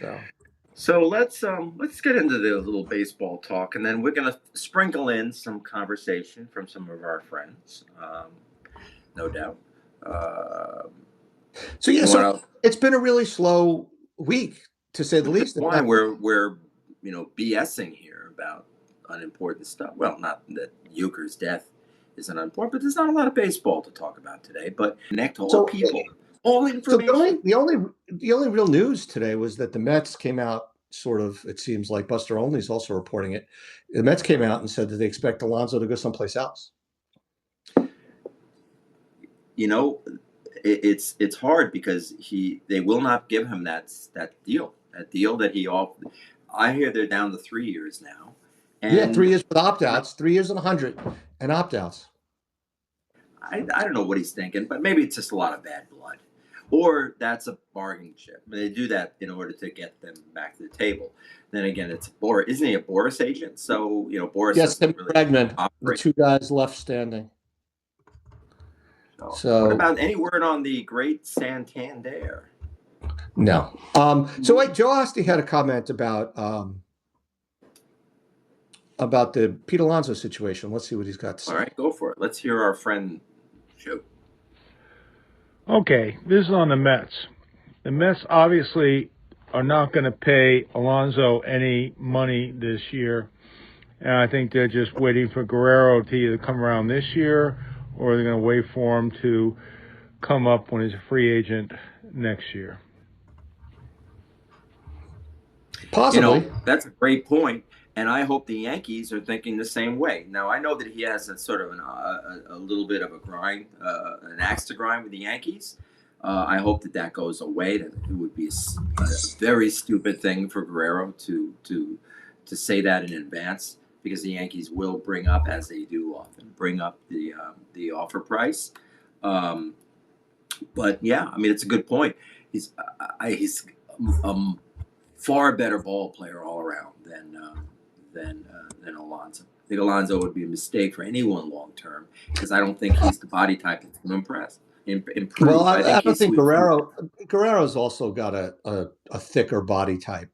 So So let's get into the little baseball talk, and then we're gonna sprinkle in some conversation from some of our friends, no doubt. Um so yeah, you so want to it's been a really slow week to say the Which is least. why we're BSing here about unimportant stuff. Well, not that Euchre's death is unimportant, but there's not a lot of baseball to talk about today. But connect all So people, all so the information. only real news today was that the Mets came out. Sort of, it seems like Buster Olney is also reporting it. The Mets came out and said that they expect Alonso to go someplace else. You know, it's hard because they will not give him that deal that he offered. I hear they're down to 3 years now, Yeah, and 3 years with opt-outs, 3 years and 100 and opt-outs. I don't know what he's thinking, but maybe it's just a lot of bad blood. Or that's a bargaining chip. They do that in order to get them back to the table. Then again, it's Boris. Isn't he a Boris agent? So, Boris Yes, doesn't Tim really Bregman, the operate. two guys left standing. So, what So about any word on the great Santander? no. Joe Asti had a comment about the Pete Alonso situation. Let's see what he's got to All say. right, go for it. Let's hear our friend Joe. Okay, this is on the Mets. The Mets obviously are not going to pay Alonso any money this year, and I think they're just waiting for Guerrero to either come around this year or they're going to wait for him to come up when he's a free agent next year. Possibly. That's a great point, and I hope the Yankees are thinking the same way. Now, I know that he has a sort of a little bit of a grind, an axe to grind with the Yankees. I hope that goes away. That it would be a very stupid thing for Guerrero to say that in advance, because the Yankees will bring up, as they do often, bring up the offer price. Um, but yeah, I mean, it's a good point. He's um, far better ball player all around than Alonso. I think Alonso would be a mistake for anyone long term, because I don't think he's the body type that's going to Well, improve. I I think don't he's think Guerrero's also got a thicker body type,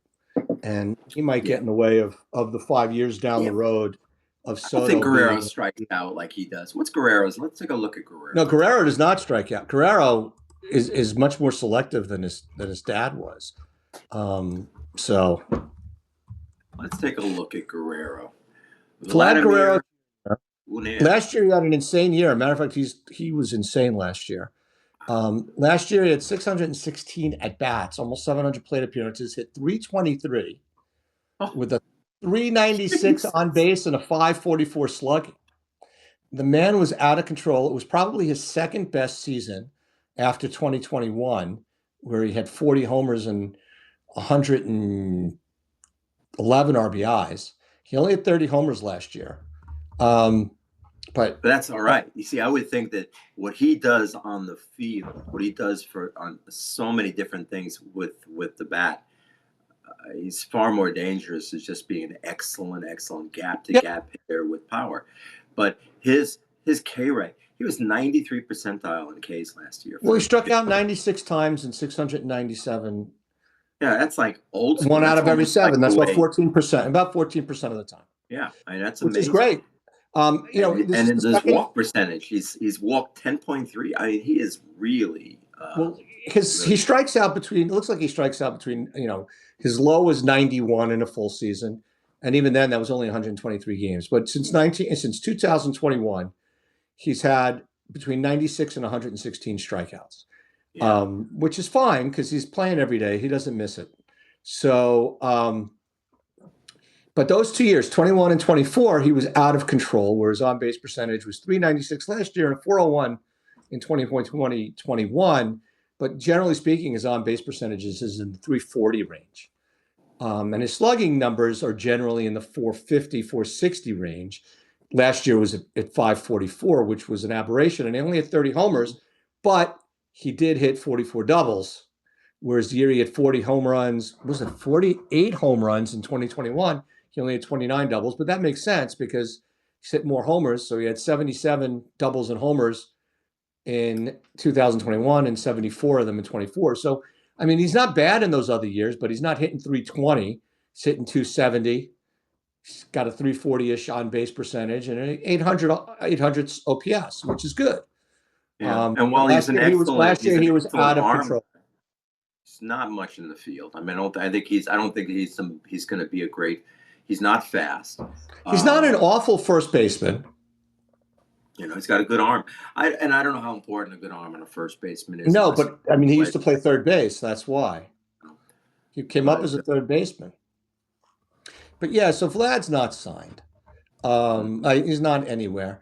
and he might yeah. get in the way of the 5 years down Yeah, the road of I don't think Soto Guerrero being. strikes out like he does. What's Guerrero's? Let's take a look at No, Guerrero. Guerrero does not strike out. Guerrero is much more selective than his dad was. So Let's take a look at Guerrero. Vlad Guerrero, Vladimir Unia. last year he had an insane year. Matter of fact, he was insane last year. Last year he had 616 at bats, almost 700 plate appearances, hit 323 Oh, with a 396 Jesus. on base and a 544 slugging. The man was out of control. It was probably his second best season after 2021, where he had 40 homers and 111 RBIs. He only had 30 homers last year. But That's all right. You see, I would think that what he does on the field, what he does on so many different things with the bat, he's far more dangerous as just being an excellent gap to yeah, gap hitter with power. But his K rate, he was 93 percentile in Ks last year. well, he struck out 96 times and 697. Yeah, that's like old school. One out That's of every almost like seven. the That's about way. 14%. About 14% of the time, Yeah, I mean, that's which is amazing. great. This And is in the his second. walk percentage, he's walked 10.3. I mean, he is really Well, he really good. strikes out between. It looks like he strikes out between. His low was 91 in a full season, and even then, that was only 123 games. But since 2021, he's had between 96 and 116 strikeouts, Yeah. which is fine because he's playing every day. He doesn't miss it. So, but those 2 years, 21 and 24, he was out of control, where his on base percentage was 396 last year and 401 in 2021. But generally speaking, his on base percentages is in the 340 range. And his slugging numbers are generally in the 450, 460 range. Last year was at 544, which was an aberration, and he only had 30 homers, but he did hit 44 doubles. Whereas the year he had 40 home runs, was it 48 home runs in 2021? He only had 29 doubles, but that makes sense because he hit more homers. So he had 77 doubles and homers in 2021 and 74 of them in 24. So I mean, he's not bad in those other years, but he's not hitting 320. He's hitting 270. He's got a 340-ish on base percentage and an 800 OPS, which is good. Yeah, But and while he's an excellent, last year he was out of arm, control. he's not much in the field. I mean, I don't think he's going to be a great. He's not fast. He's not an awful first baseman. You know, he's got a good arm. I don't know how important a good arm on a first baseman is. No, but I mean, he used to play third base. That's why he came up as a third baseman. But yeah, so Vlad's not signed. He's not anywhere.